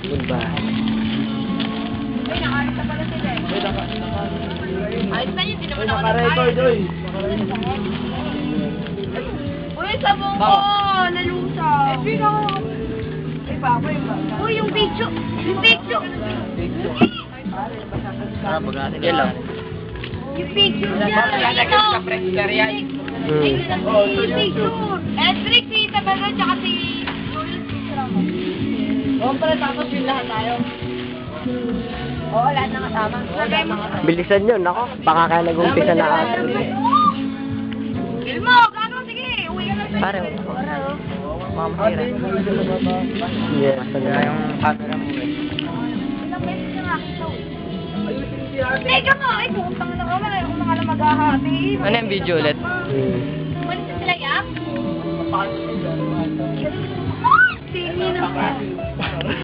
Goodbye. Ay, nakalit na pala sila eh. May naka. Ayos na yun, hindi naman May ako naka-record, nakalit. oy. Uy, sabong ko! Nalusaw! Eh, pino! Ay, papa yung bata. Uy, yung picture! Yung picture! Ah, bugati ka lang. Yung picture niya! Ito! Yung picture! Edric, si Isabella, tsaka si Julius picture ako. Oo, pala tapos yun lahat tayo. Oo, lahat na kasama. Sabi mo. Bilisan yun, ako. Baka kaya nag-umpisa na ata. Ilmo, gano'n, sige, uwi ka na sa Pare, mga masira. Yes, ano na yung camera mo eh. ilang beses na nakita ko. Teka mo, ay, puntang na naman, ayaw ko na nga lang maghahati. Ano yung video ulit? Malis na sila, yak? Sige na.